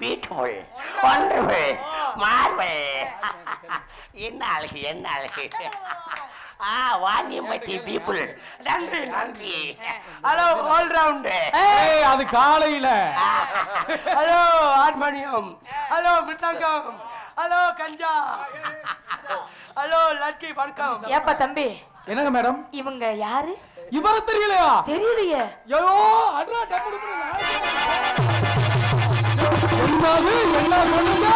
Beautiful, wonderful, Marvel. என்ன அழகு, என்ன அழகு. வாணியம்பட்டி பீப்புள், நன்றி நன்றி. Hello all-round. அது காலையில. ஹலோ ஹார்மோனியம், ஹலோ மிருதங்கம், ஹலோ கஞ்சா, ஹலோ லட்கி, வணக்கம். ஏப்பா தம்பி. என்னங்க மேடம்? இவங்க யாரு? இவர தெரியலையா? தெரியலையே. ஐயோ அண்ணா டப்பு என்னது என்ன சொல்லுங்க?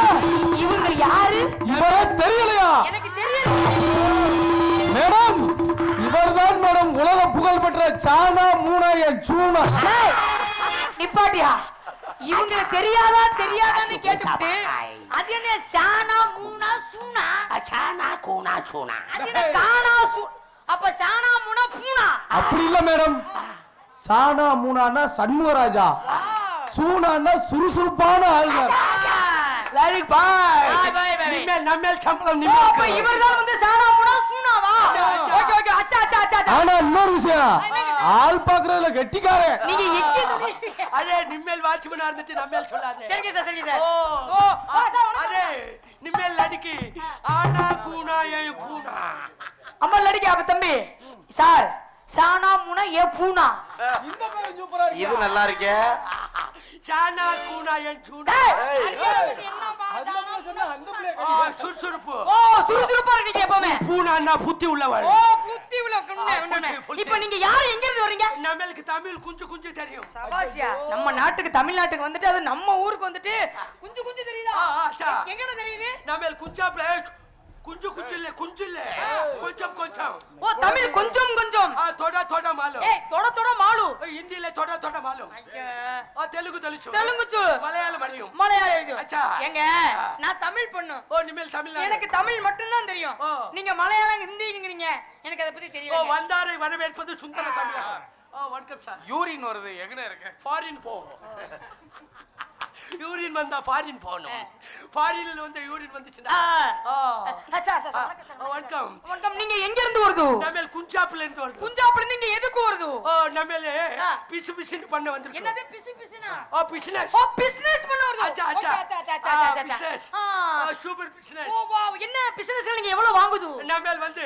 இவங்க யாரு? இவர தெரியலையா? எனக்கு தெரியல மேடம். இவர்தான் மேடம் உலக புகழ் பெற்ற சானா மூனாயன் சூனா. நிப்பாட்டியா? இவங்க தெரியாதான்னு கேட்டுட்டு அது என்ன சானா மூனா சூனா? சானா கூனா சூனா. அது என்ன கானா சூ? அப்ப சானா மூனா பூனா? அப்படி இல்ல மேடம். சானா மூனானா சண்முகராஜா, சூனானா சுறுசுறுப்பான ஆள்கள். லைக் பாய். பாய் பாய். நிம்மேல் நம்மேல் சம்பளம் அப்ப நிம்மேல். இவர்தான் வந்து சானா மூனா சூனாவா? Okay okay. அச்சா அச்சா அச்சா. ஆனா இன்னொரு விஷயம், ஆள் பாக்குறதுல கெட்டிக்காரே. நீங்க எங்க அரே நிம்மேல் வாட்ச்மேனா இருந்துட்டு நம்மேல் சொல்லாதே. சரிங்க சார் சரிங்க சார். ஓ அரே நிம்மேல் லடிக்கி ஆனா கூனா ஏ பூனா. அம்மா லடிக்கி. அப்ப தம்பி சார் சானா மூனா ஏ பூனா. இந்த பேர் சூப்பரா இருக்கு. இது நல்லா இருக்கே. சானா கூனா ஏ சூனா. அதனால சொன்னா அந்த பிள்ளை சுறுசுறுப்பு. ஓ சுறுசுறுப்பா இருக்கீங்க எப்பவுமே. பூனான்னா புத்தி உள்ளவள். ஓ புத்தி உள்ள கண்ணே. இப்போ நீங்க யார் எங்க இருந்து வரீங்க? நம்மளுக்கு தமிழ் குஞ்சு குஞ்சு தெரியும். சபாஷியா. நம்ம நாட்டுக்கு தமிழ்நாட்டுக்கு வந்துட்டு அது நம்ம ஊருக்கு வந்துட்டு குஞ்சு குஞ்சு தெரியுதா? எங்கடா தெரியுது? நம்மள் குஞ்சாப்ல குஞ்சு குஞ்சு இல்ல, குஞ்சு இல்ல, கொஞ்சம் கொஞ்சம். ஓ தமிழ் கொஞ்சம் கொஞ்சம். தோடா தோடா மாலு. ஏய் தோட தோட மாலு. ஹிந்தில தோடா தோடா மாலு. தெலுங்கு தெலுங்கு மலையாளம் அறியும். மலையாளம் அறியும். அச்சா. ஏங்க நான் தமிழ் பொண்ணு. ஓ நிம்மேல் தமிழ். எனக்கு தமிழ் மட்டும் தான் தெரியும். நீங்க மலையாளம் ஹிந்திங்கறீங்க. எனக்கு அத பத்தி தெரியல. ஓ வந்தாரை வரவேற்பது சுந்தர தமிழா. வணக்கம் சார். யூரின் வருது எங்கன இருக்கு? ஃபாரின் போ. யூரின் வந்தா ஃபாரின் போணும். ஃபாரின்ல வந்து யூரின் வந்துச்சுனா சார் வணக்கம். வணக்கம். நீங்க எங்க இருந்து வருது? நம்மேல் குஞ்சாப்ல இருந்து வருது. குஞ்சாப்ல இருந்து நீங்க எதுக்கு வருது? நம்மேல பிசு பிசுன்னு பண்ண வந்திருக்கு. என்னது பிசு பிசுனா? பிசினஸ். பிசினஸ் பண்ண வருது. அச்சா அச்சா. பிசினஸ். Super business. ஓ வாவ். என்ன பிசினஸ்ல நீங்க எவ்வளவு வாங்குது? நம்மேல் வந்து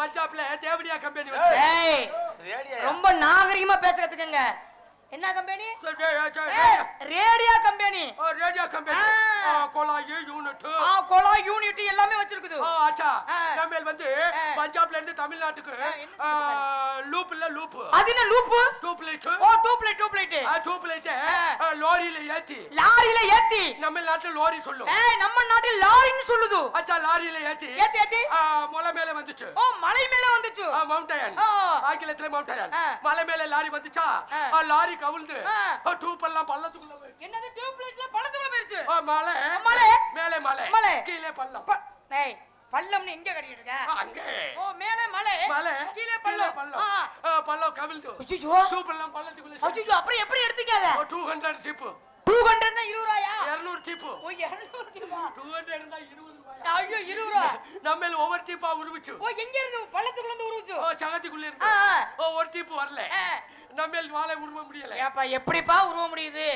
பஞ்சாப்ல தேவடியா கம்பெனி வந்து. ஏய் ரொம்ப நாகரிகமா பேச கத்துக்கங்க. என்ன company? Radio company. Radio company. Coli unit. Coli unit எல்லாமே வச்சிருக்குது. அச்சா. நம்மேல் வந்து பஞ்சாப்ல இருந்து தமிழ்நாட்டுக்கு லூப் இல்ல லூப். அது என்ன லூப்? டூப்லைட். ஓ டூப்லைட். டூப்லைட் லாரியில ஏத்தி. நம்ம நாட்டுல லாரி சொல்லும். நம்ம நாட்டில் லாரின்னு சொல்லுது. அச்சா லாரியில ஏத்தி மலை மேல வந்துச்சு. ஓ மலை மேல வந்துச்சு. மவுண்டன். ஆங்கிலத்துல மவுண்டன். மலை மேல லாரி வந்துச்சா. லாரி கவுந்து டூப் எல்லாம் பள்ளத்துக்குள்ள போயிடுச்சு. என்னது டியூப்லைட்ல பள்ளத்துக்குள்ள போயிடுச்சு? மலை மேலே மலை கீழே பள்ளம். டேய் பள்ளம்னு எங்க கட்டிட்டு இருக்க? அங்க. ஓ மேலே மலை கீழே பள்ளம். பள்ளம் கவிழ்ந்து அச்சோ டூப் எல்லாம் பள்ளத்துக்குள்ள. அச்சோ அப்புறம் எப்படி எடுத்தீங்க அத? 200 ஜீப். 200 னா 20 ரூபாயா? 200 ஜீப். ஓ 200 ஜீப்பா? 200 னா 20 ரூபாயா? ஐயோ 20 ரூபாய். நம்மள ஒவ்வொரு ஜீப்பா உருவிச்சு. ஓ எங்க இருந்து பள்ளத்துக்குள்ள இருந்து உருவிச்சு? சகதிக்குள்ள இருந்து. ஒரு ஜீப் வரல. நம்மேல் வாளை உருவ முடியல. ஏப்பா எப்படிப்பா உருவ முடியுது?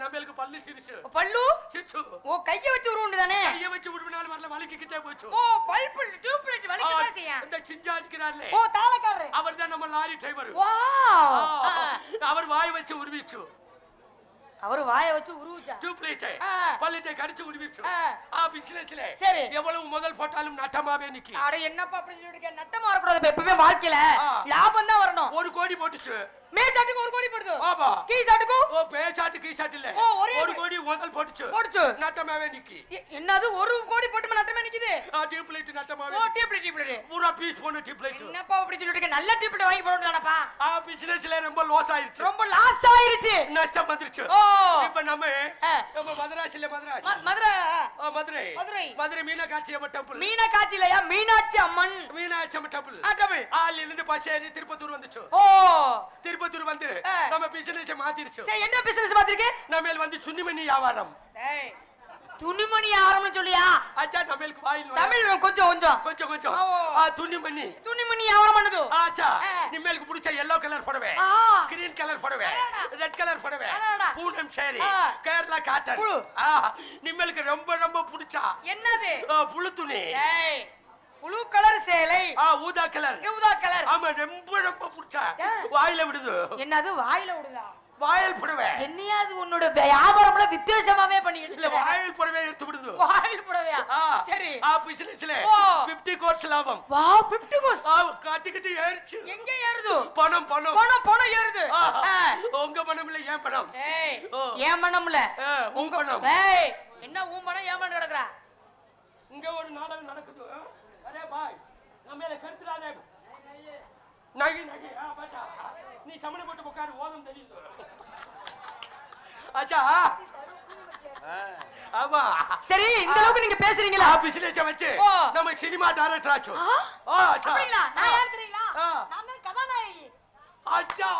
நம்மளுக்கு பல்லு சிரிச்சு. பல்லு சிரிச்சு. ஓ கைய வச்சு உருவண்டதானே? கைய வச்சு உருவினாலும் வரல, வலிக்கிட்டே போச்சு. ஓ பல்பு டியூப்லைட் வலிக்கதா செய்யும். இந்த சிஞ்சா இருக்கிறார்ல. ஓ தாளக்காரர். அவர்தான் நம்ம லாரி டிரைவர். வாவ். அவர் வாய் வச்சு உருவிச்சு. அவர் வாயை வச்சு உருவிச்சா? டியூப்லைட் பல்லிட்டை கடிச்சு உருவிச்சு. பிசினஸ்ல சரி எவ்வளவு முதல் போட்டாலும் நட்டமாவே நிக்கி. அட என்னப்பா அப்படி சொல்றீங்க? நட்டமா வரக்கூடாது எப்பவுமே வாழ்க்கையில. லாபம் தான் வரணும். 1 கோடி போட்டுச்சு. மேசாட்டுக்கு 1 கோடி போடுது. ஆமா. கீசாட்டுக்கு? ஓ பேசாட்டு கீசாட்டு இல்ல. 1 கோடி முதல் போட்டுச்சு. நட்டமாவே நிக்கி. என்னது 1 கோடி போட்டு நட்டமா நிக்குது? டியூப்லைட் நட்டமாவே. ஓ டியூப்லைட். பூரா பீஸ் போன டியூப்லைட். என்னப்பா அப்படி சொல்றீங்க? நல்ல டியூப்லைட் வாங்கி போடுறதானப்பா. பிசினஸ்ல ரொம்ப லாஸ் ஆயிருச்சு. ரொம்ப லாஸ் ஆயிருச்சு. நஷ்டம் வந்துருச்சு. இப்ப நம்ம மதுராசில மதுரை மீனாட்சி அம்மன் டெம்பிள். மீனாட்சி இல்லையா? மீனாட்சி அம்மன் டெம்பிள். ஆல்ல இருந்து பச்சேரி திருப்பத்தூர் வந்துச்சு. ஓ திருப்பத்தூர் வந்து நம்ம பிசினஸ் மாத்திருச்சு. சரி என்ன பிசினஸ் மாத்திருக்கு? நம்மேல் வந்து சுன்னிமணி வியாபாரம். துணிமணி ஆரம்பம் சொல்லியா? ஆச்சா நம்மளுக்கு வாயில் தமிழ் கொஞ்சம் கொஞ்சம் கொஞ்சம் கொஞ்சம் துணிமணி துணிமணி ஆவரம் பண்ணுது. ஆச்சா நிம்மளுக்கு பிடிச்ச yellow கலர் புடவை, green கலர் புடவை, ரெட் கலர் புடவை, பூனம் சாரி, கேரளா காட்டன். நிம்மளுக்கு ரொம்ப ரொம்ப பிடிச்சா என்னது? புழு துணி. புளு கலர் சேலை. ஊதா கலர். ஊதா கலர். ஆமா ரொம்ப ரொம்ப பிடிச்சா. வாயில விடுது. என்னது வாயில விடுதா? வாயில் புடவை. என்னையாவது உன்னோட வியாபாரம்ல வித்தியாசமா பண்ணிட்டு இல்ல வாயில் புடவை எடுத்து விடுது. வாயில் புடவையா? சரி. பிசினஸ்ல 50 கோர்ஸ் லாபம். வா 50 கோர்ஸ். காட்டிக்கிட்டு ஏறிச்சு. எங்க ஏறுது? பணம் பணம் பணம் பணம் ஏறுது. உங்க பணம் இல்ல ஏன் பணம்? ஏன் பணம் இல்ல உங்க பணம். என்ன உன் பணம் ஏன் பணம் நடக்குறா? இங்க ஒரு நாடகம் நடக்குது. அரே பாய் நம்ம மேல கருத்துறாதே. நகி நகி பாட்டா நீ சமண போட்டு உட்காரு ஓதம் தெரியுது. அச்சா ஆமா சரி இந்த அளவுக்கு நீங்க பேசுறீங்களா? பிசினஸ் வச்சு நம்ம சினிமா டைரக்டர் ஆச்சு. அப்படிங்களா? நான் யார் தெரியுங்களா? நான் தான் கதாநாயகி. அச்சா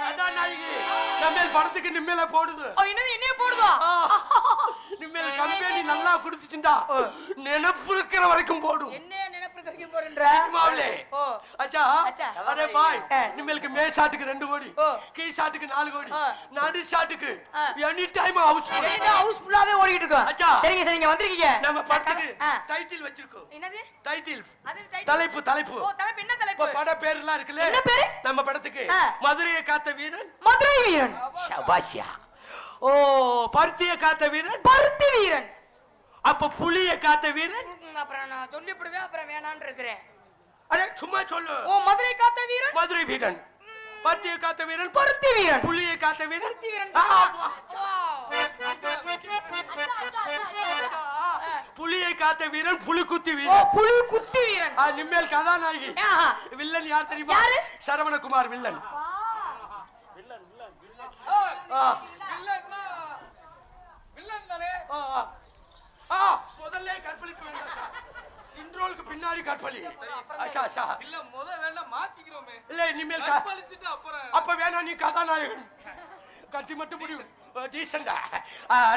கதாநாயகி நம்ம படத்துக்கு நிம்மேல போடுது. என்னது என்னைய போடுதா? நிம்மேல கம்பெனி நல்லா குடுத்துச்சுடா. நினைப்பு இருக்கிற வரைக்கும் போடும். என்ன நினைப்பு இருக்கிற வரைக்கும் போடுன்ற? மாவுலே அச்சா அரே பாய் நிம்மேலுக்கு மே ஷாட்டுக்கு 2 கோடி, கீ ஷாட்டுக்கு 4 கோடி, நடு ஷாட்டுக்கு எனி டைம் ஹவுஸ் ஃபுல்லாவே ஓடிட்டு இருக்கு. அச்சா சரிங்க சரிங்க வந்திருக்கீங்க. நம்ம படத்துக்கு டைட்டில் வச்சிருக்கோம். என்னது டைட்டில்? அது டைட்டில். தலைப்பு தலைப்பு. தலைப்பு என்ன தலைப்பு? பட பேர்லாம் இருக்குல. என்ன பேரு? நம்ம படத்துக்கு மதுரையை காத்த வீரன். மதுரை வீரன். ஷபாஷியா. பருத்தியை காத்த வீரன். பருத்தி வீரன். அப்ப புலியை காத்த வீரன். அப்புறம் நான் சொல்லிப்படுவேன் அப்புறம் வேணான்னு இருக்கிறேன். அரே சும்மா சொல்லு. மதுரை காத்த வீரன். மதுரை வீரன். பருத்தியை காத்த வீரன். பருத்தி வீரன். புலியை காத்த வீரன். பருத்தி வீரன். புலியை காத்த வீரன் புலி குத்தி வீரன். புலி குத்தி வீரன். நிம்மேல் கதாநாயகி. வில்லன் யார் தெரியுமா? யாரு? Saravanakumar villain. Villain villain villain தானே. முதல்ல கற்பழிக்க வேண்டாம் சார். இன்ட்ரோலுக்கு பின்னாடி கற்பழி. அச்சா அச்சா இல்ல முத வேணா மாத்திக்கிறோமே. இல்ல இனிமேல் கற்பழிச்சிட்டு அப்புறம் அப்ப வேணா நீ கதாநாயகன். கட்டி மட்டும் முடியும். டீசன்டா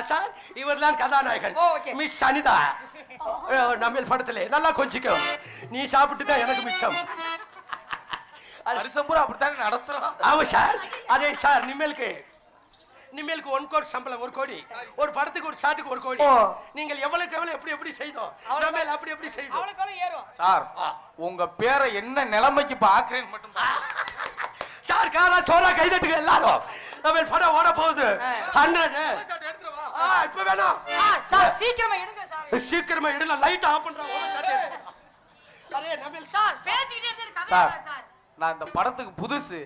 சார் இவர்தான் கதாநாயகன். மிஸ் சனிதா நம்ம படத்துல நல்லா கொஞ்சிக்கோ. நீ சாப்பிட்டு தான் எனக்கு மிச்சம். அரிசம்பூரா அப்படித்தானே நடத்துறோம். ஆமா சார். அதே சார் நிம்மேலுக்கு 1 கோடி சம்பளம் 1 கோடி. ஒரு படத்துக்கு ஒரு ஷாட்டுக்கு 1 கோடி. நீங்கள் எவ்வளவுக்கு எவ்வளவு எப்படி எப்படி செய்தோம் நம்ம அப்படி எப்படி செய்தோம். அவ்வளவுக்கு ஏறும் சார். உங்க பேரை என்ன நிலைமைக்கு பாக்குறேன்னு மட்டும் சார். காலா சோரா கைதட்டுங்க எல்லாரும். நம்ம படம் ஓட போகுது. 100 இப்ப வேணும் சார். சீக்கிரமா எடுங்க சார். சீக்கிரமா எடுங்க. லைட் ஆஃப் பண்றா. அரே நம்ம சார் பேசிக்கிட்டே இருங்க. சார் நான் இந்த படத்துக்கு புதுசு.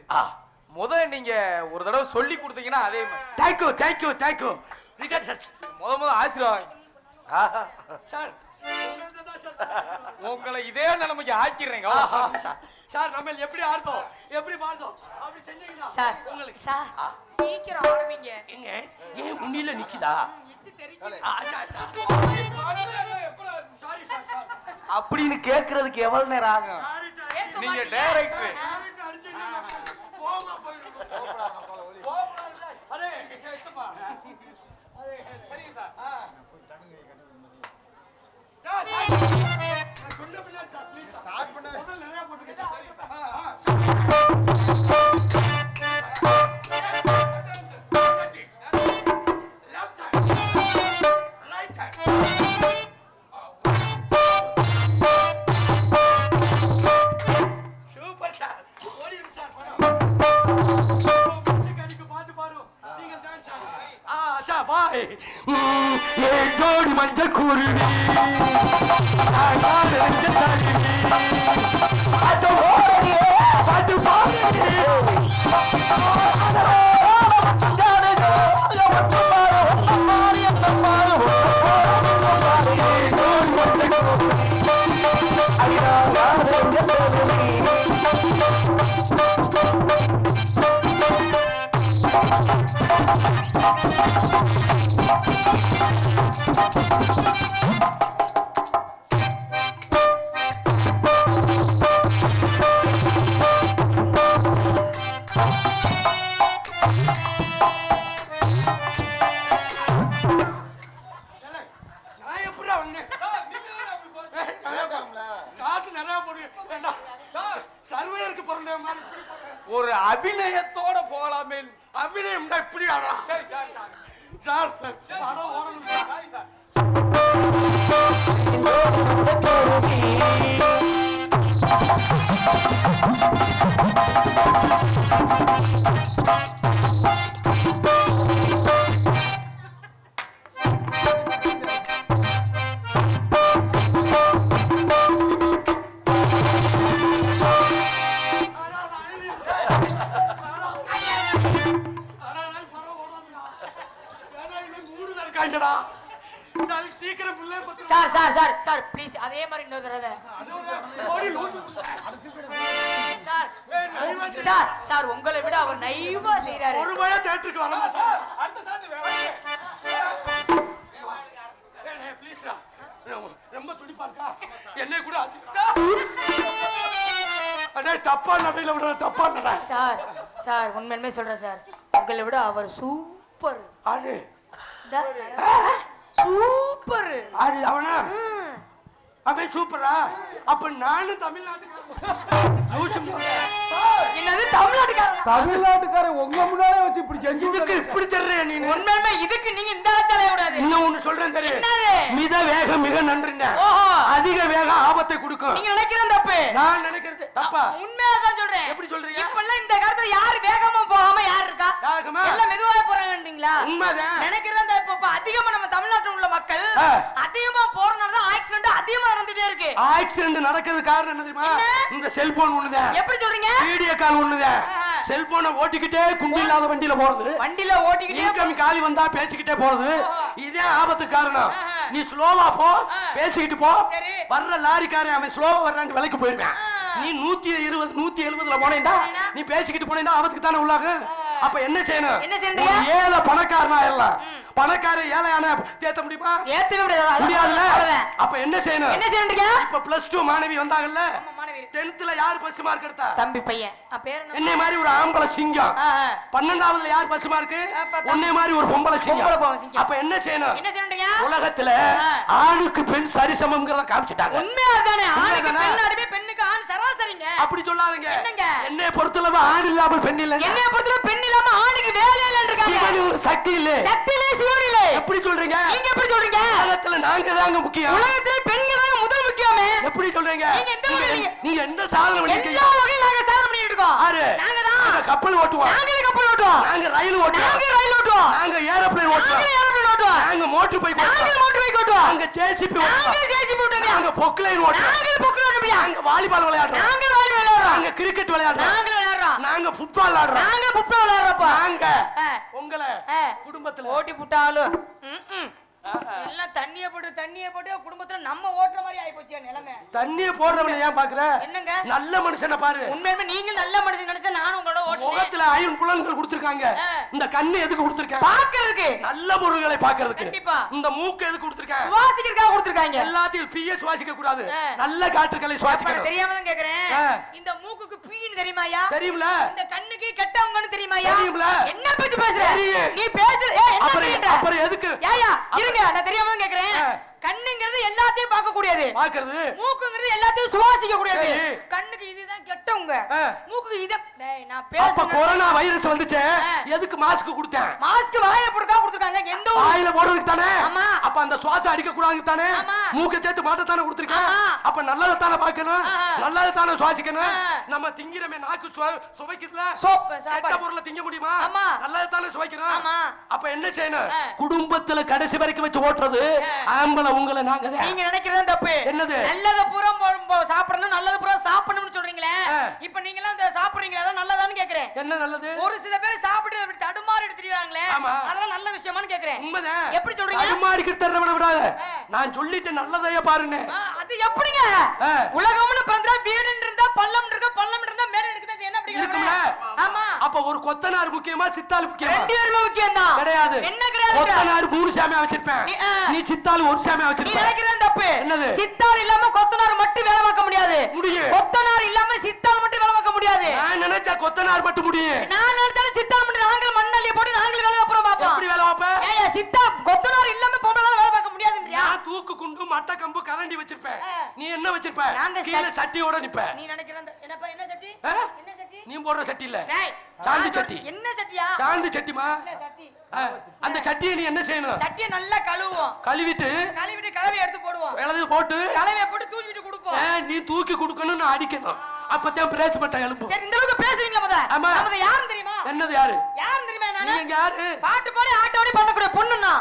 முத நீங்க ஒரு தடவை சொல்லி கொடுத்தீங்கன்னா அதே மாதிரி. Thank you regards. முத ஆசீர்வாதம் சார். உங்களை இதே நிலைமைக்கு ஆக்கிடுறேங்க சார். நம்ம எப்படி ஆடுதோம் எப்படி பாடுதோம் அப்படி செஞ்சீங்களா சார்? உங்களுக்கு சார் சீக்கிரம் ஆரம்பிங்க. எங்க ஏன் முன்னில நிக்குதா? அப்படின்னு கேக்குறதுக்கு எவ்வளவு நேரம் ஆகும்? நீங்க டைரக்டர். ஜோடி மஞ்ச குருவி சர்வேருக்கு பிறந்த மாதிரி இப்படி போறேன். ஒரு அபிநயத்தோட போகலாமே. அபிநயம் தான் இப்படி ஆடா. சரி சார் சார் படம் ஓடணும் சார். சார் இருக்காங்கடா. சீக்கிரம் பிள்ளை sir sir sir sir please அதே மாதிரி இன்னொரு தடவை சார் சார் சார் உங்களை விட அவர் நைவா செய்யறாரு. ஒரு மழை தேட்டருக்கு வர மாட்டான். அடுத்த சாட்டு ப்ளீஸ்டா, ரொம்ப துடிப்பா இருக்கா? என்னை கூட அடே தப்பா நடையில விட தப்பா நட. சார் சார் உண்மையுமே சொல்றேன் சார், உங்களை விட அவர் சூப்பர். ஆடு சூப்பர். ஆடு அவனா? அவன் சூப்பரா? அப்ப நானும் தமிழ்நாட்டுக்காரன். என்னது தமிழ்நாட்டுக்காரன்? தமிழ்நாட்டுக்காரன் உங்க முன்னாலே வச்சு இப்படி செஞ்சு இதுக்கு இப்படி தெரியற நீ? உண்மையுமே இதுக்கு நீங்க இந்த ஆச்சாலே விடாது. இன்னும் ஒண்ணு சொல்றேன் தெரியும். என்னது? மித வேகம் மிக நன்றிங்க. ஓஹோ. அதிக வேகம் ஆபத்தை கொடுக்கும். நீங்க நினைக்கிறது தப்பு. நான் நினைக்கிறது தப்பா? உண்மையா தான் சொல்றேன். எப்படி சொல்றீங்க? இப்பெல்லாம் இந்த காலத்துல யாரு வேகமா போகாம யார் இருக்கா? வேகமா? எல்லாம் மெதுவா போறாங்கன்றீங்களா? உண்மைதான். நினைக்கிறது தான். இப்ப அதிகமா நம்ம தமிழ்நாட்டுல உள்ள மக்கள் அதிகமா போறனால தான் ஆக்சிடென்ட் அதிகமா நடந்துட்டே இருக்கு. ஆக்சிடென்ட் நடக்கிறது காரணம் என்ன தெரியுமா? இந்த செல்போன் ஒண்ணுதான். எப்படி சொல்றீங்க? வீடியோ கால் ஒண்ணுதான். செல்போனை ஓட்டிக்கிட்டே குண்டு இல்லாத வண்டியில போறது, வண்டியில ஓட்டிக்கிட்டே இன்கம் காலி வந்தா பேசிக்கிட்டே போறது, இதே ஆபத்து காரணம். நீ ஸ்லோவா போ, பேசிக்கிட்டு போ. வர்ற லாரிக்காரன் அவன் ஸ்லோவா வர்றான்னு விலைக்கு போயிருவேன். நீ 120 170ல போனேன்டா, நீ பேசிக்கிட்டு போனேன்டா ஆபத்துக்கு தானே உள்ளாகும். அப்ப என்ன செய்யணும்? என்ன செய்யணும்? ஏழை பணக்காரனா ஆயிரலாம். பணக்கார ஏழையான தேத்த முடியுமா? ஏத்தவே முடியாதுல. அப்ப என்ன செய்யணும்? என்ன செய்யறீங்க? இப்ப +2 மாணவி வந்தாங்கல்ல, மாணவி 10th யார் ஃபர்ஸ்ட் மார்க் எடுத்தா? தம்பி பையன். பேர் என்ன? என்னை மாதிரி ஒரு ஆம்பளை சிங்கம். 12வதுல யார் ஃபர்ஸ்ட் மார்க்? உன்னை மாதிரி ஒரு பொம்பளை சிங்கம். அப்ப என்ன செய்யணும்? என்ன செய்யறீங்க? உலகத்துல ஆணுக்கு பெண் சரிசமம்ங்கறத காமிச்சிட்டாங்க. உண்மையா தானே? ஆணுக்கு பெண் அடிமை, பெண்ணுக்கு ஆண் சராசரிங்க. அப்படி சொல்லாதீங்க. என்னங்க? என்னை பொறுத்தளவு ஆண் இல்லாம பெண் இல்ல. என்னைய பொறுத்தளவு பெண் இல்லாம ஆணுக்கு வேலை இல்லன்னு இருக்காங்க. சிவன் ஒரு சக்தி இல்ல. சக்தியிலே சிவன் இல்ல. எப்படி சொல்றீங்க? நீங்க எப்படி சொல்றீங்க? உலகத்துல நாங்க தாங்க முக்கியம். உலகத்துல பெண்கள் தான் முதல் முக்கியமே. எப்படி சொல்றீங்க? நீங்க எந்த சாதனை பண்ணிருக்கீங்க? எல்லா வகையில நாங்க சாதனை பண்ணிட்டு இருக்கோம். நாங்க தான் கப்பல் ஓட்டுவோம். நாங்க கப்பல் ஓட்டுவோம். நாங்க ரயில் ஓட்டுவோம். நாங்க ரயில் ஓட்டுவோம். நாங்க ஏரோப்ளேன் ஓட்டுவோம். நாங்க ஏரோப்ளேன் ஓட்டுவோம். நாங்க மோட்டார் பைக் ஓட்டுவோம். நாங்க மோட்டார் பைக் ஓட்டுவோம். நாங்க ஜேசிபி ஓட்டுவோம். நாங்க ஜேசிபி ஓட்டுவோம். நாங்க பொக்லைன் ஓட்டுவோம். நாங்க பொக்லைன் ஓட்டுவோம். நாங்க வாலிபால் விளையாடுறோம். நாங்க வாலிபால் விளையாடுறோம். நாங்க கிரிக்கெட் விளையாடுறோம். நாங்க விளையாடுறோம். நாங்க ஃபுட்பால் விளையாடுறோம். நாங்க ஃபுட்பால் விளையாடுறோம். நாங்க உங்களை குடும்பத்துல ஓட்டி புட்டாலும் எல்லாம் தண்ணிய போட்டு குடும்பத்துல நம்ம ஓட்டுற மாதிரி ஆயி போச்சு நிலைமை. தண்ணிய போடுறவன ஏன் பாக்குற? என்னங்க? நல்ல மனுஷனை பாரு. உண்மையுமே நீங்க நல்ல மனுஷன் நினைச்சா நானும் உங்களோட ஓட்டுறேன். முகத்துல 5 புலன்கள் கொடுத்திருக்காங்க. இந்த கண்ணு எதுக்கு கொடுத்திருக்காங்க? பாக்குறதுக்கு. நல்ல பொருள்களை பாக்குறதுக்கு. கண்டிப்பா. இந்த மூக்கு எதுக்கு கொடுத்திருக்காங்க? சுவாசிக்கிறதுக்காக கொடுத்திருக்காங்க. எல்லாத்தையும் பீய சுவாசிக்க கூடாது. நல்ல காற்றுகளை சுவாசிக்கணும். தெரியாம தான் கேக்குறேன். இந்த மூக்குக்கு பீன்னு தெரியுமாயா? தெரியும்ல. இந்த கண்ணுக்கு கெட்டவங்கன்னு தெரியுமாயா? தெரியும்ல. என்ன பேச்சு பேசுற? நீ பேசு. அப்புறம் எதுக்கு? ஏயா இருங்க, நான் தெரியாம தான் கேக்குறேன். கண்ணுங்கிறது எல்லாத்தையும் பார்க்க கூடியது. பாக்குறது. மூக்குங்கிறது எல்லாத்தையும் சுவாசிக்க கூடியது. கண்ணுக்கு இதுதான் கெட்டவங்க. மூக்குக்கு இத நான் பேச. அப்ப கொரோனா வைரஸ் வந்துச்சு, எதுக்கு மாஸ்க் கொடுத்தேன்? மாஸ்க் வாயில போடுறதுக்கு கொடுத்திருக்காங்க. எந்த ஒரு வாயில போடுறதுக்கு தானே? ஆமா. அப்ப அந்த சுவாசம் அடிக்க கூடாதுக்கு தானே? மூக்க சேர்த்து மாட்ட தானே கொடுத்திருக்கேன். அப்ப நல்லத தானே பார்க்கணும், நல்லத தானே சுவாசிக்கணும். நம்ம திங்கிறமே நாக்கு சுவைக்குதுல, கெட்ட பொருளை திங்க முடியுமா? நல்லத தானே சுவைக்கணும். அப்ப என்ன செய்யணும்? குடும்பத்துல கடைசி வரைக்கும் வச்சு ஓட்டுறது ஆம்பளை உங்களை நாங்க தான். நீங்க நினைக்கிறது தப்பு. என்னது? நல்லத பூரா சாப்பிடணும், நல்லத பூரா சாப்பிடணும்னு சொல்றீங்களே. இப்போ நீங்க எல்லாம் அந்த சாப்பிடுறீங்க, அத நல்லதான்னு கேக்குறேன். என்ன நல்லது? ஒரு சில பேர் சாப்பிட்டு அப்படி தடுமாறி எடுத்துறாங்களே, அதெல்லாம் நல்ல விஷயமான்னு கேக்குறேன். உண்மைதான். எப்படி சொல்றீங்க? தடுமாறிக்கிட்டு தரவன விடாத. நான் சொல்லிட்டு நல்லதையே பாருங்க. அது எப்படிங்க? உலகம்னு பிறந்தா வீடுன்னு இருந்தா பள்ளம் இருக்கு, பள்ளம் இருந்தா மேல இருக்குது. அது என்ன அப்படி இருக்கும்ல? ஆமா. அப்ப ஒரு கொத்தனார் முக்கியமா சித்தாள் முக்கியமா? ரெண்டு பேரும் முக்கியம் தான். கிடையாது. என்ன கிடையாது? கொத்தனார் 3 சாமியா வச்சிருப்பேன், நீ சித்தாள் 1 சாமியா வச்சிருப்ப. நீ நினைக்கிறது தப்பு. என்னது? சித்தாள் இல்லாம கொத்தனார் மட்டும் வேலை பார்க்க முடியாது. முடியும். கொத்தனார் இல்லாம சித்தாள் மட்டும் வேலை பார்க்க முடியாது. நான் நினைச்சா கொத்தனார் மட்டும் முடியும். நான் நினைச்சாலும் சித்தாள் மட்டும் நாங்கள் மண்ணல்லிய போட்டு நாங்கள் வேலை பார்ப்போம். பாப்போம் எப்படி வேலை பார்ப்ப? ஏய் சித்தா கொத்தனார் இல்லாம பொம்பளால வேலை பார்க்க முடியாதுன்றியா? நான் தூக்கு குண்டு மட்ட கம்பு கரண்டி வச்சிருப்பேன். நீ என்ன வச்சிருப்ப? நாங்க கீழ சட்டியோட நிப்ப. நீ நினைக்கிறது என்னப்பா? என்ன சட்டி? நீ போடுற சட்டி இல்ல, டேய், சாந்தி சட்டி. என்ன சட்டியா? சாந்தி சட்டிமா. இல்ல, சட்டி. அந்த சட்டியை நீ என்ன செய்யணும்? சட்டியை நல்லா கழுவுவோம். கழுவிட்டு கலவை எடுத்து போடுவோம். இளது போட்டு கலவையை போட்டு தூக்கிட்டு கொடுப்போம். நீ தூக்கி கொடுக்கணும், நான் அடிக்கணும். அப்பதான் பிரேஸ் பட்ட எலும்பு. சரி, இந்த அளவுக்கு பேசுறீங்களா முத? ஆமா. நம்ம யாருன்னு தெரியுமா? என்னது யாரு? யாருன்னு தெரியுமா நானு? நீங்க யாரு? பாட்டு பாடி ஆட்டோடி பண்ணக்கூடிய பொண்ணுன்னா.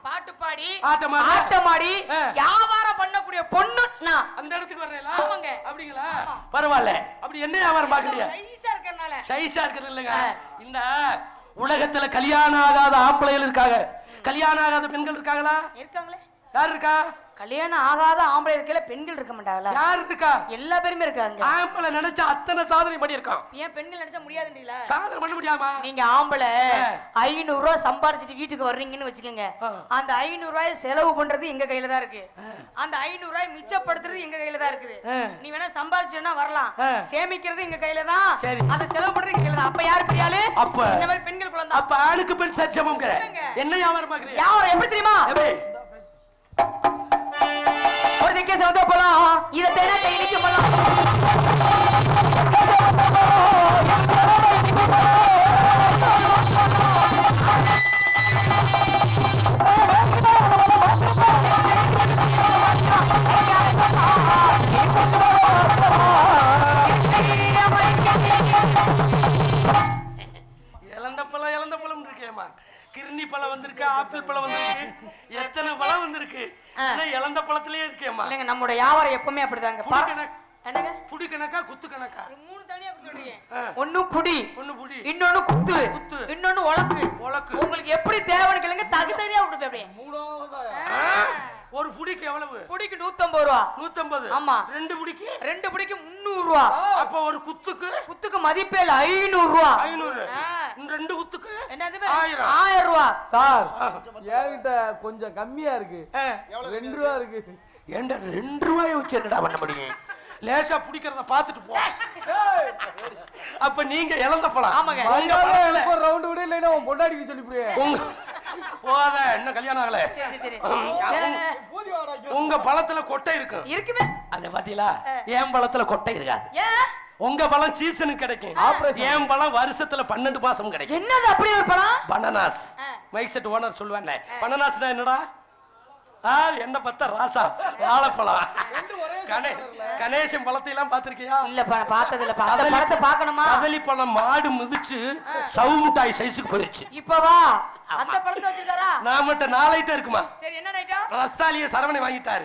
பாட்டு பாடி ஆட்டமாடி வியாபாரம் பண்ணக்கூடிய பொண்ணுன்னா. அந்த இடத்துக்கு வர்றீங்களா? ஆமாங்க. அப்படிங்களா? பரவாயில்ல. அப்படி என்ன வியாபாரம் பாக்கலையா? சைஸா இருக்கறனால. சைஸா இருக்கிறது இல்லங்க. இந்த உலகத்துல கல்யாணம் ஆகாத ஆம்பளைகள் இருக்காங்க, கல்யாணம் ஆகாத பெண்கள் இருக்காங்களா? இருக்காங்களே. யார் இருக்கா? கல்யாணம் ஆகாத ஆம்பளை இருக்கல, பெண்கள் இருக்க மாட்டாங்களா? யார் இருக்கா? எல்லா பேருமே இருக்காங்க. ஆம்பளை நினைச்சா அத்தனை சாதனை பண்ணியிருக்கான். ஏன் பெண்கள் நினைச்சா முடியாதுன்றீங்களா? சாதனை பண்ண முடியாமா? நீங்க ஆம்பளை 500 ரூபாய் சம்பாரிச்சிட்டு வீட்டுக்கு வர்றீங்கன்னு வச்சுக்கோங்க. அந்த 500 ரூபாய் செலவு பண்றது எங்க கையில தான் இருக்கு. அந்த 500 ரூபாய் மிச்சப்படுத்துறது எங்க கையில தான் இருக்குது. நீ வேணா சம்பாரிச்சேன்னா வரலாம், சேமிக்கிறது எங்க கையில தான், அதை செலவு பண்றது எங்க கையில தான். அப்ப யார் பெரியாளு? அப்ப இந்த மாதிரி பெண்கள் குழந்தை. அப்ப ஆணுக்கு பெண் சரிசமம்ங்க. என்ன வியாபாரம் பாக்குறீங்க? வியாபாரம் எப்படி தெரியுமா? ஒரு திக்கே சவுதா போலாம், இத தேனா கைனிக்கு போலாம். இழந்த பழம் இருக்கேம்மா. கிர்னி பழம் வந்திருக்கு, ஆப்பிள் பழம் வந்திருக்கு, எத்தனை பழம் வந்திருக்கு. இழந்த பழத்திலேயே இருக்கேம்மா. இல்லங்க, நம்மளோட வியாபாரம் எப்பவுமே அப்படிதாங்க. என்னங்க? புடி கணக்கா குத்து கணக்கா? மூணு தனியா அப்படி சொல்றீங்க. ஒண்ணு புடி, இன்னொன்னு குத்து, இன்னொன்னு உலக்கு. உங்களுக்கு எப்படி தேவைன்னு கேளுங்க, தகுதியா விடுங்க. அப்படியே ஒரு புடிக்கு எவ்வளவு? புடிக்கு 150 ரூபா. 150. ஆமா. ரெண்டு புடிக்கு 300 ரூபா. அப்ப ஒரு குத்துக்கு மதிப்பே இல்ல, 500 ரூபா. 500. ரெண்டு குத்துக்கு என்னது? 1000 ரூபா. சார் என்கிட்ட கொஞ்சம் கம்மியா இருக்கு, 2 ரூபா இருக்கு. ஏண்டா 2 ரூபாயை வச்சு என்னடா பண்ண முடியும்? லேசா பிடிக்கிறத பாத்துட்டு போ. அப்ப நீங்க இழந்த பழம். ஆமாங்க. ஒரு ரவுண்ட் விட இல்லைன்னா உன் பொண்டாட்டிக்கு சொல்லிவிடுவேன். போத என்ன கல்யாணம் ஆகல. உங்க பழத்துல கொட்டை இருக்குமே, அத பாத்தீங்களா? என் பழத்துல கொட்டை இருக்காது. உங்க பழம் சீசனுக்கு கிடைக்கும், என் பழம் வருஷத்துல 12 மாசம் கிடைக்கும். என்னது அப்படி ஒரு பழம்? பனானாஸ். மைக் செட் ஓனர் சொல்லுவாங்க, பனானாஸ்னா என்னடா? என்ன பத்த ராசா வாழைப்பழம். கணேசன் பழத்தை எல்லாம் பாத்திருக்கியா? இல்ல, பார்த்தது இல்ல. பழத்தை பார்க்கணுமா? கதலி பழம் மாடு மிதிச்சு சவு முட்டாய் சைஸுக்கு போயிடுச்சு. இப்பவா அந்த பழத்தை வச்சிருக்காரா? நான் மட்டும் 4 ஐட்டம் இருக்குமா? சரி, என்ன ஐட்டம்? ரஸ்தாலிய சரவணை வாங்கிட்டாரு,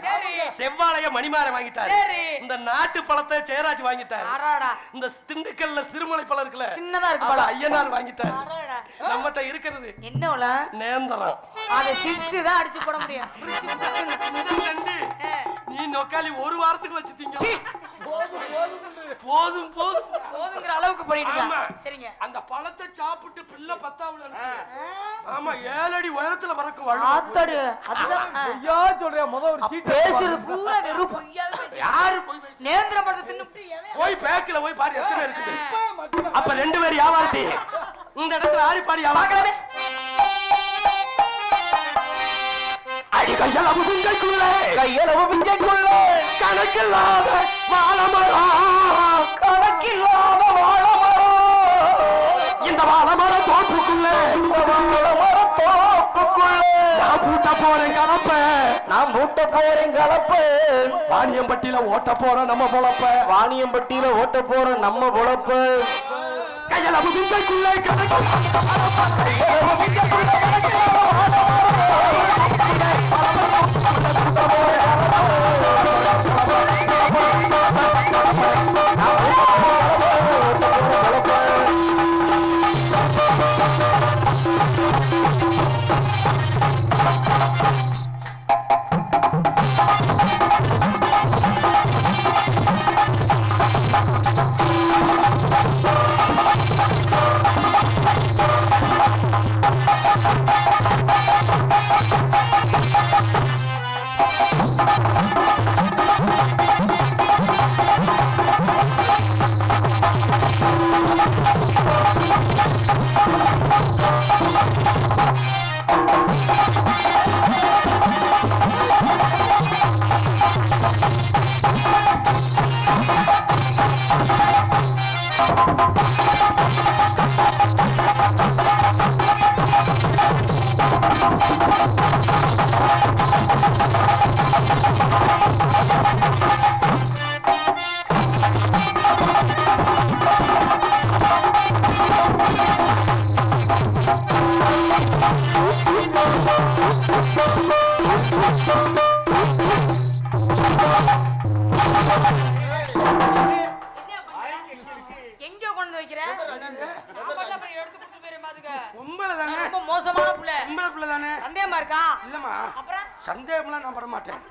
செவ்வாழைய மணிமாரை வாங்கிட்டாரு, இந்த நாட்டு பழத்தை ஜெயராஜ் வாங்கிட்டாரு, இந்த திண்டுக்கல்ல சிறுமலை பழம் இருக்குல்ல சின்னதா இருக்கு பழம் ஐயனார் வாங்கிட்டாரு. நம்மகிட்ட இருக்கிறது என்ன பழம்? நேந்திரம். அதை சிப்ஸ் தான் அடிச்சு போட முடியும். நீ நோக்காலி ஒரு வாரத்துக்கு வச்சு திங்க. போதும் போதுங்கிற அளவுக்கு பண்ணிட்டு. சரிங்க, அந்த பழத்தை சாப்பிட்டு பிள்ளை 10ஆவது இருக்கு. ஆமா, 7 அடி உயரத்துல பறக்கும். ஆத்தரு அதுதான் ஐயா சொல்றேன். முத ஒரு சீட் பேசுறது பூரா வெறும் பொய்யாவே பேசுற. யாரு போய் நேந்திர பழத்தை தின்னுட்டு போய் பேக்ல போய் பாரு எத்தனை இருக்குது. அப்ப 2 பேர் வியாபாரத்தி இந்த இடத்துல ஆடி பாடி பார்க்கலாமே. அடி கையளவு பிங்கைக்குள்ளே கணக்கில்லாத வாழமரம், இந்த வாழமரம் தோப்புக்குள்ளே நான் பூட்ட போறேன் கலப்ப, வாணியம்பட்டியில ஓட்ட போறோம் நம்ம பொழப்ப, கையளவு பிங்கைக்குள்ளே எங்க கொண்டு வைக்கிற எடுத்து கொடுத்து போயிரு பாத்துக்க. உண்மையில தானே ரொம்ப மோசமான புள்ள. உண்மையில பிள்ளை தானே சந்தேகமா இருக்கா? இல்லம்மா அப்புறம் சந்தேகம்லாம் நான் பட மாட்டேன்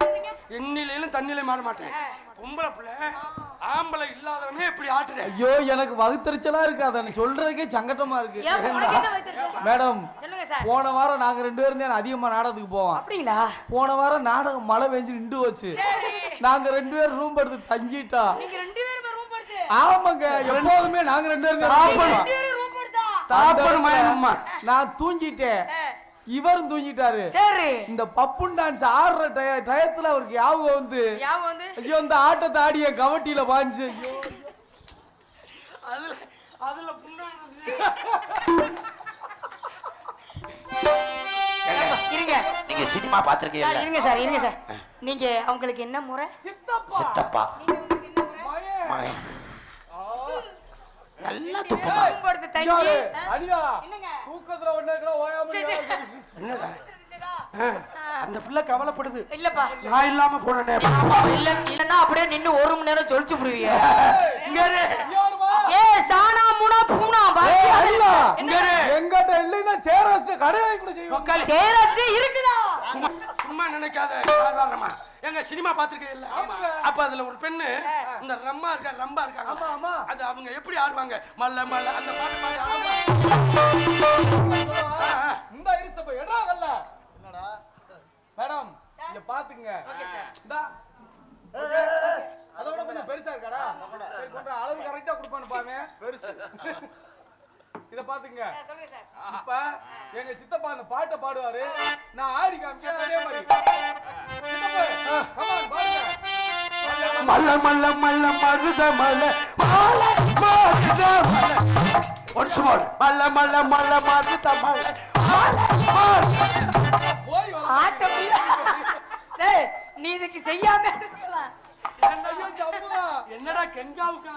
எண்ணிலையும் தண்ணிலையும் மாற மாட்டேன் பொம்பளை பிள்ளை ஆம்பளை இல்லாதவனே இப்படி ஆட்டுறேன் ஐயோ எனக்கு வகுத்தறிச்சலா இருக்கு அதை சொல்றதுக்கே சங்கட்டமா இருக்கு ஏன் உனக்கு என்ன வைத்திருச்சு? மேடம் சொல்லுங்க சார். போன வாரம் நாங்க 2 பேரும் தான் அதிகமா நாடகத்துக்கு போவோம். அப்படிங்களா? போன வாரம் நாடகம் மழை பெஞ்சு நின்று வச்சு சரி. நாங்க 2 பேரும் ரூம் எடுத்து தங்கிட்டோம். நீங்க 2 பேரும் ரூம் எடுத்து. ஆமாங்க எப்போதுமே நாங்க 2 பேரும் தான் நீங்க இருப்போம். 2 பேரும் ரூம் எடுத்தா? தாப்பன் மயனம்மா நான் தூங்கிட்டேன் இவரும் தூங்கிட்டாரு. சரி. இந்த பப்புன் டான்ஸ் ஆடுற டயத்துல அவருக்கு ஞாபகம் வந்து யாவும் வந்து ஐயோ இந்த ஆட்டத்தை ஆடி என் கவட்டியில பாஞ்சு அதுல அதுல இருங்க. நீங்க சினிமா சார் பாத்திருக்கீங்க இருங்க சார் இருங்க சார். நீங்க அவங்களுக்கு என்ன முறை? சித்தப்பா சித்தப்பா நீங்க உங்களுக்கு என்ன முறை? மகன். மகன். நல்லா நீங்க தூக்கமா ரூம் எடுத்து தங்கி. இங்க வாரு. அனிதா என்னங்க? தூக்கத்துல ஒண்ணு ஓயாம சரி, சரி. என்னடா அந்த பிள்ளை கவலைப்படுது இல்லப்பா. நான் இல்லாம போனேனே இல்லன்னா அப்படியே நின்னு 1 மணி நேரம் சொல்லிச்சு புடுவீங்க. இங்க இரு. ஏ சானா முனா பூனா பாக்கி ஐயா, என்ன? எங்கிட்ட இல்லைன்னா சேராஸ்ல கடை வாங்கி கூட செய்வோம். உக்காளி. சேரத்து இருக்குதா? சும்மா நினைக்காத சாதாரணமா எங்க சினிமா பாத்திருக்கேன் இல்ல அப்ப அதுல ஒரு பெண்ணு இந்த ரம்மா ஆமா, இருக்காங்க ஆமா. அது அவங்க எப்படி ஆடுவாங்க மல்ல மல்ல அந்த பாட்டு பாடி ஆடுவாங்க. இந்த இருஸ்த போய் எடா கல்ல என்னடா மேடம் இங்க பாத்துங்க இந்தா ஓகே. அதோட கொஞ்சம் பெருசா இருக்காடா சரி கொண்ட அளவு கரெக்ட்டா கொடுப்பானு பாமே பெருசு இத பாத்துங்க சொல்லுங்க சார். இப்ப எங்க சித்தப்பா அந்த பாட்டை பாடுவாரு நான் ஆடி காமிச்சேன் அதே மாதிரி சித்தப்பா கமான் பாடுங்க மல்ல மல்ல மல்ல மருத மல்ல மால மருத மல்ல ஒன்ஸ் மோர் மல்ல மல்ல மல்ல மருத மல்ல மால போய் வர ஆட்டம் இல்ல. டேய் நீ இதுக்கு செய்யாம இருக்கலாம். ஐயோ ஜம்முடா என்னடா கெங்காவுக்கு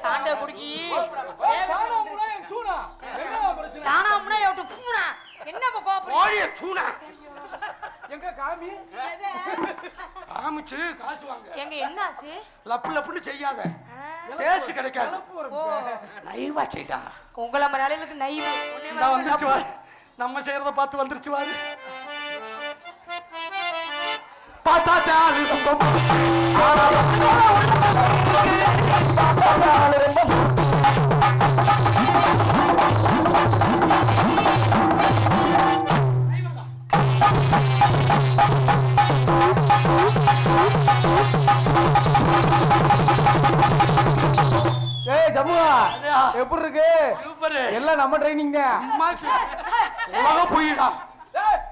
சாண்டை குடிக்கி. சாணா முனா என் சூனா என்ன பிரச்சனை சானா முனா எவட்டு பூனா. என்ன கோபம்? ஓடிய சூனா எங்க காமி காமிச்சு காசு வாங்க எங்க என்னாச்சு? லப்பு லப்புன்னு செய்யாத டேஸ்ட் கிடைக்காது லைவா செய்டா உங்கள மாதிரி ஆளுகளுக்கு நைவு. நான் வந்துருச்சு வாரு நம்ம செய்யறத பார்த்து வந்துருச்சு வாரு பாத்தாச்சாலு ஏய் ஜம்முவா எப்படி இருக்கு சூப்பர் எல்லாம் நம்ம ட்ரைனிங் தான் அம்மாக்கு உலக போயிடா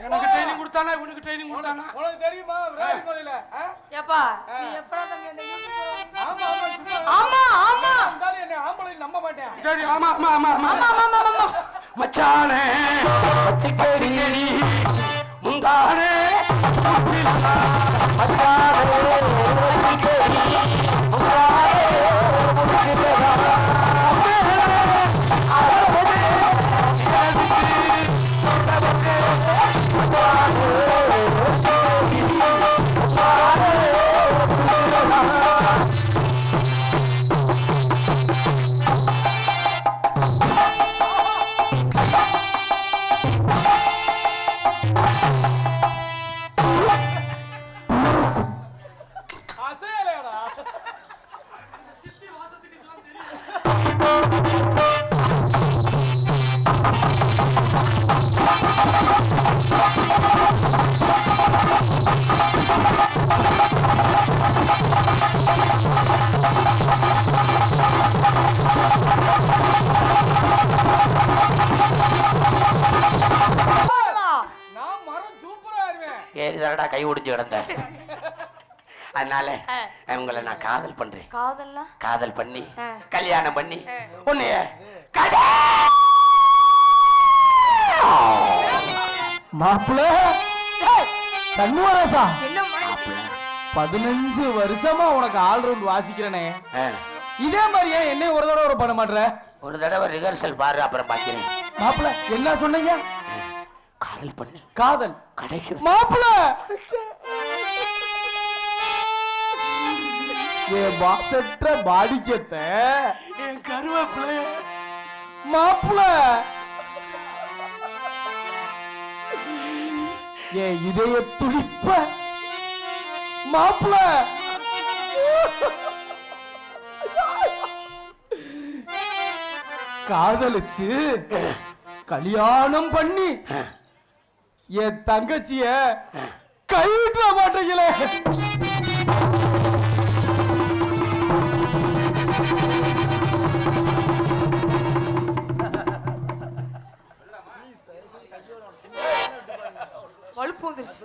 எனக்கு ட்ரைனிங் கொடுத்தானா இவனுக்கு ட்ரைனிங் கொடுத்தானா உனக்கு தெரியுமா ரேடிங் கோலில ஏப்பா நீ எப்படா தம்பி அந்த யூடியூப் ஆமா ஆமா சும்மா ஆமா ஆமா இருந்தாலும் என்ன ஆம்பளை நம்ப மாட்டேன் சரி ஆமா ஆமா ஆமா ஆமா மச்சானே மச்சிக்கடி முந்தானே மச்சானே மச்சிக்கடி முந்தானே நான் மரம் சூப்பரா இருவேன். ஏறி தரடா கை ஒடிஞ்சு கிடந்த. அதனால உங்களை நான் காதல் பண்றேன். காதல்னா காதல் பண்ணி கல்யாணம் பண்ணி உன்னைய மாப்பிள்ள சண்முகராசா, என்ன 15 வருஷமா உனக்கு ஆல்ரவுண்ட் வாசிக்கிறனே, இதே மாதிரி ஏன் என்னை ஒரு தடவை பண்ண மாட்டற? ஒரு தடவை ரிஹர்சல் பாரு, அப்புறம் பாக்கிறேன். மாப்பிள்ள என்ன சொன்னீங்க? காதல் பண்ணி காதல் கடைசி மாப்பிள்ள என் வாசற்ற பாடிக்கத்த என் கருவேப்பிலை மாப்பிள்ள என் இதய துடிப்ப மாப்பிள்ள காதலிச்சு கல்யாணம் பண்ணி என் தங்கச்சிய கைவிட்ட மாட்டீங்களே. வலுப்பு வந்துருச்சு.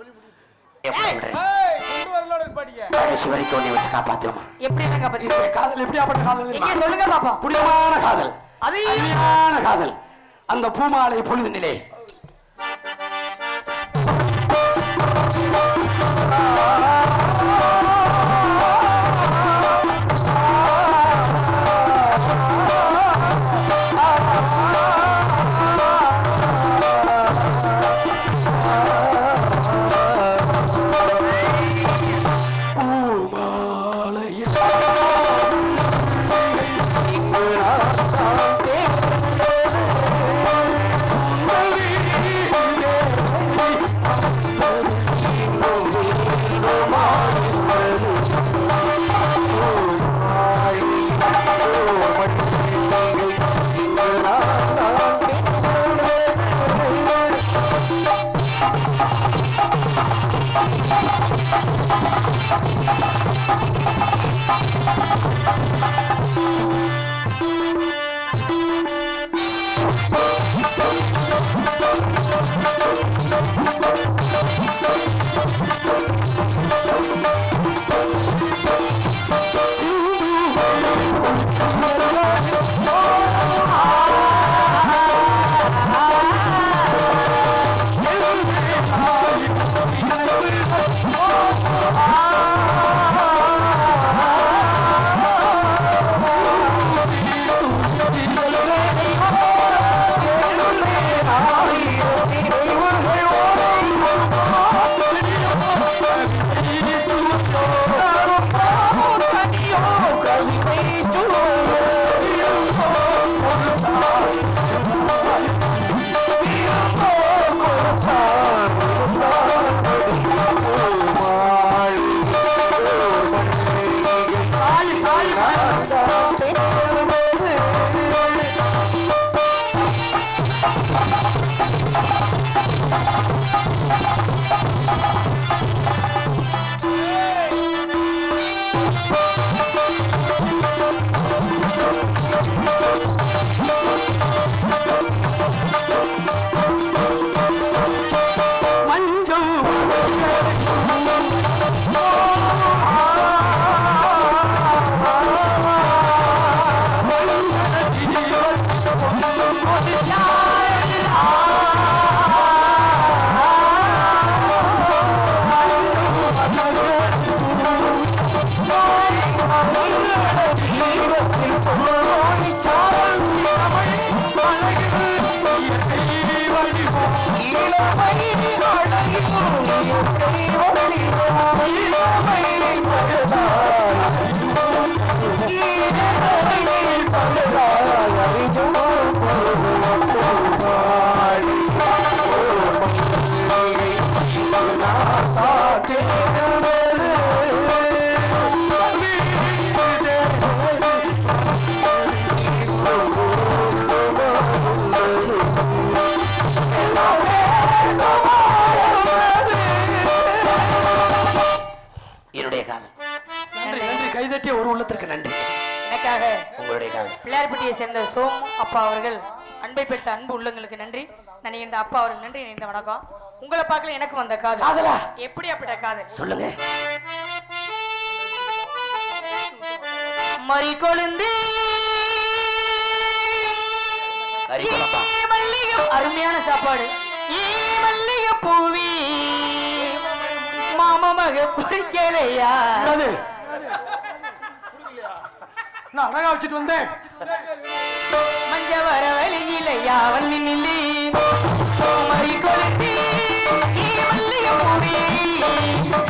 கடைசி வரைக்கும் உன்னை வச்சு காப்பாத்துமா. எப்படி எல்லாம் காப்பாத்தி? காதல் எப்படியாப்பட்ட காதல் எங்க சொல்லுங்க பாப்பா. புனிதமான காதல், அது அருமையான காதல். அந்த பூமாலை பொழுதினிலே Thank you. பிள்ளையார்பட்டியை சேர்ந்த சோமு அப்பா அவர்கள் அன்பை பெற்ற அன்பு உள்ளங்களுக்கு நன்றி. நான் இந்த அப்பா அவருக்கு நன்றி. இந்த வணக்கம். உங்களை பார்க்கல எனக்கு வந்த காதல். காதலா? எப்படி அப்பட்ட காதல் சொல்லுங்க. மறி கொழுந்து அருமையான சாப்பாடு. மல்லிகை பூவி மாமா மக பிடிக்கலையா? நான் அழகா வச்சுட்டு வந்தேன். மஞ்ச வர வழியிலையா வள்ளி நில்லி மறி கொழுந்து மல்லிகை பூவி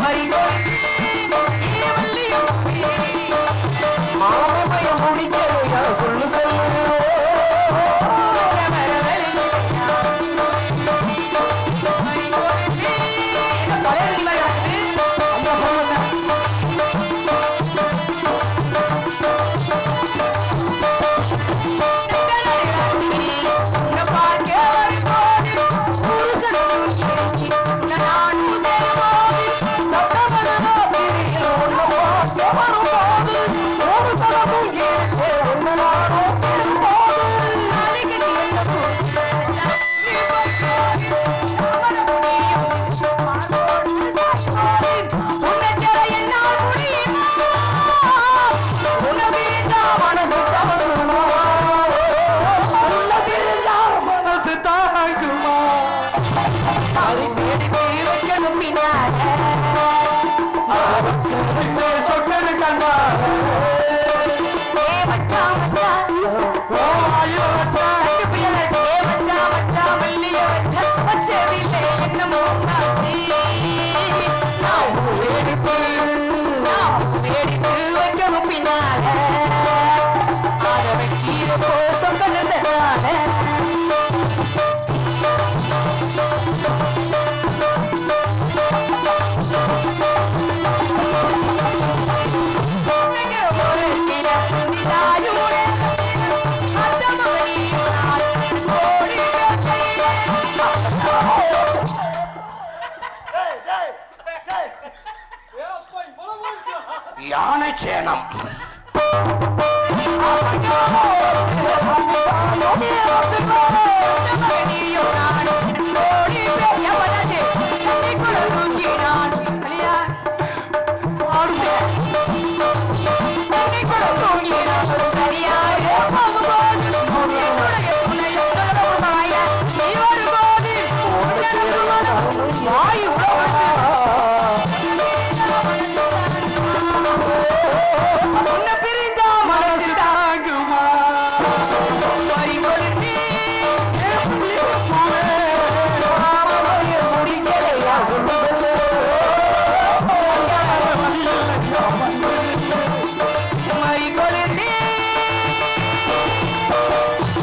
மறி கொழுந்து மல்லிகை பூவி மாமா மக பிடிக்கலையா? சொல்லு சொல்லு. யானை சேனம்